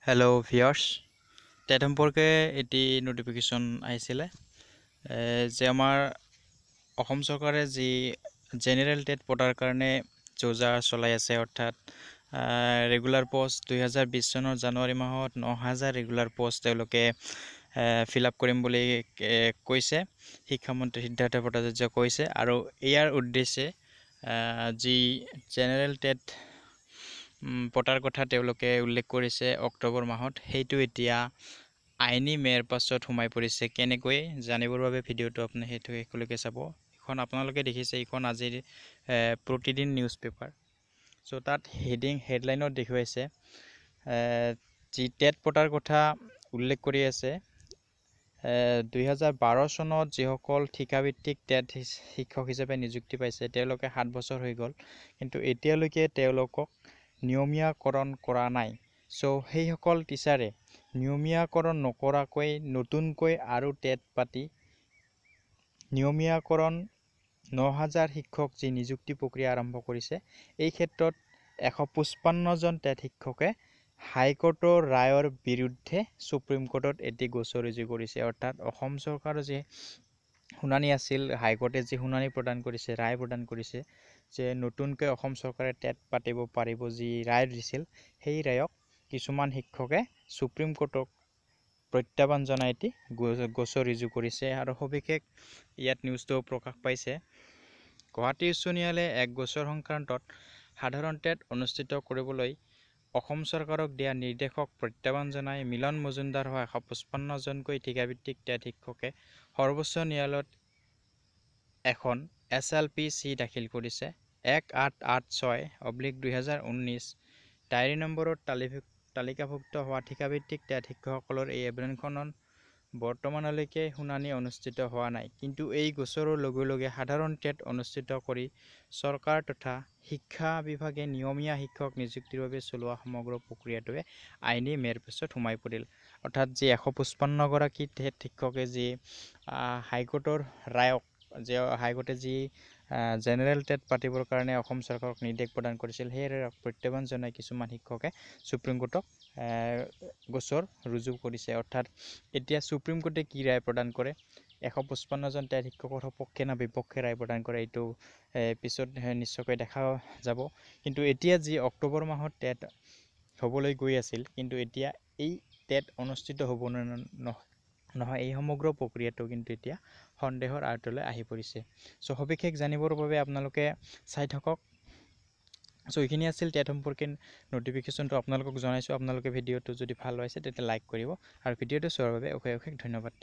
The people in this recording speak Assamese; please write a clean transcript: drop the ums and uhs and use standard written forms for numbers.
হ্যালো ভিউয়াৰ্স টেট সম্পৰ্কে এটি নোটিফিকেশন আহিছিলে যে আমাৰ অসম চৰকাৰে যি জেনেৰেল টেট পটাৰ কাৰণে যোজা চলাই আছে অৰ্থাৎ ৰেগুলাৰ পোষ্ট 2020 চনৰ জানুৱাৰী মাহত 9000 ৰেগুলাৰ পোষ্ট তেওঁলোকে ফিল আপ কৰিম বুলি কৈছে শিক্ষামন্ত্ৰী সিদ্ধাৰ্থ ভট্টাচাৰ্য কৈছে আৰু ইয়াৰ উদ্দেশ্যে যি জেনেৰেল টেট পটাৰ কথা তেওঁলোকে উল্লেখ কৰিছে অক্টোবৰ মাহত সেইটো এতিয়া আইনী মেৰ পাছত সোমাই পৰিছে কেনেকৈ জানিবৰ বাবে ভিডিঅ'টো আপুনি সেইটো শেষলৈকে চাব এখন আপোনালোকে দেখিছে এখন আজিৰ প্ৰতিদিন নিউজ পেপাৰ সো তাত হেডলাইনত দেখুৱাইছে যি টেট পটাৰ কথা উল্লেখ কৰি আছে 2012 চনত যিসকল ঠিকাভিত্তিক টেট শিক্ষক হিচাপে নিযুক্তি পাইছে তেওঁলোকে 7 বছৰ হৈ গ'ল কিন্তু এতিয়ালৈকে তেওঁলোকক নিয়মীয়াকৰণ কৰা নাই সো সেইসকল টিচাৰে নিয়মীয়াকৰণ নকৰাকৈ নতুনকৈ আৰু টেট পাতি নিয়মীয়াকৰণ 9000 শিক্ষক যি নিযুক্তি প্ৰক্ৰিয়া আৰম্ভ কৰিছে এই ক্ষেত্ৰত 155 জন টেট শিক্ষকে হাইকোৰ্টৰ ৰায়ৰ বিৰুদ্ধে সুপ্ৰিম কোৰ্টত এটি গোচৰ ৰুজু কৰিছে অৰ্থাৎ অসম চৰকাৰৰ যে শুনানি আছিল হাইকোৰ্টে যি শুনানি প্ৰদান কৰিছে ৰায় প্ৰদান কৰিছে যে নতুনকৈ অসম চৰকাৰে টেট পাতিব পাৰিব যি ৰায় দিছিল সেই ৰায়ক কিছুমান শিক্ষকে সুপ্ৰিম কোৰ্টক প্ৰত্যাহ্বান জনাই এটি গোচৰ ৰুজু কৰিছে আৰু সবিশেষ ইয়াত নিউজটো প্ৰকাশ পাইছে গুৱাহাটী উচ্চ ন্যায়ালয়ে এক গোচৰ সংক্ৰান্তত সাধাৰণ টেট অনুষ্ঠিত কৰিবলৈ অসম চৰকাৰক দিয়া নিৰ্দেশক প্ৰত্যাহ্বান জনাই মিলন মজুমদাৰ হোৱা 155 জনকৈ ঠিকাভিত্তিক টেট শিক্ষকে সৰ্বোচ্চ ন্যায়ালয়ত এখন SLPC দাখিল কৰিছে 1886/2019 ডায়েৰী নম্বৰত তালিকাভুক্ত হোৱা ঠিকাভিত্তিক টেট শিক্ষকসকলৰ এই আবেদনখনত বৰ্তমানলৈকে শুনানি অনুষ্ঠিত হোৱা নাই কিন্তু এই গোচৰৰ লগে লগে সাধাৰণ টেট অনুষ্ঠিত কৰি চৰকাৰ তথা শিক্ষা বিভাগে নিয়মীয়া শিক্ষক নিযুক্তিৰ বাবে চলোৱা সমগ্ৰ প্ৰক্ৰিয়াটোৱে আইনী মেৰ পাছত সোমাই পৰিল অৰ্থাৎ যি 155 গৰাকী টেট শিক্ষকে যি হাইকোৰ্টৰ ৰায়ক যে হাইকোৰ্টে যি জেনেৰেল টেট পাতিবৰ কাৰণে অসম চৰকাৰক নিৰ্দেশ প্ৰদান কৰিছিল সেই প্ৰত্যাহ্বান জনাই কিছুমান শিক্ষকে সুপ্ৰিম কোৰ্টক গোচৰ ৰুজু কৰিছে অৰ্থাৎ এতিয়া সুপ্ৰিম কোৰ্টে কি ৰায় প্ৰদান কৰে 155 জন টেট শিক্ষকৰ সপক্ষে না বিপক্ষে ৰায় প্ৰদান কৰে এইটো পিছত নিশ্চয়কৈ দেখা যাব কিন্তু এতিয়া যি অক্টোবৰ মাহত টেট হ'বলৈ গৈ আছিল কিন্তু এতিয়া এই টেট অনুষ্ঠিত হ'ব নহয় এই সমগ্ৰ প্ৰক্ৰিয়াটো কিন্তু এতিয়া সন্দেহৰ আওতালৈ আহি পৰিছে সো সবিশেষ জানিবৰ বাবে আপোনালোকে চাই থাকক সো এইখিনি আছিল টেট সম্পৰ্কে নোটিফিকেশনটো আপোনালোকক জনাইছো আপোনালোকে ভিডিঅ'টো যদি ভাল পাইছে তেতিয়া লাইক কৰিব আৰু ভিডিঅ'টো চোৱাৰ বাবে অশেষ ধন্যবাদ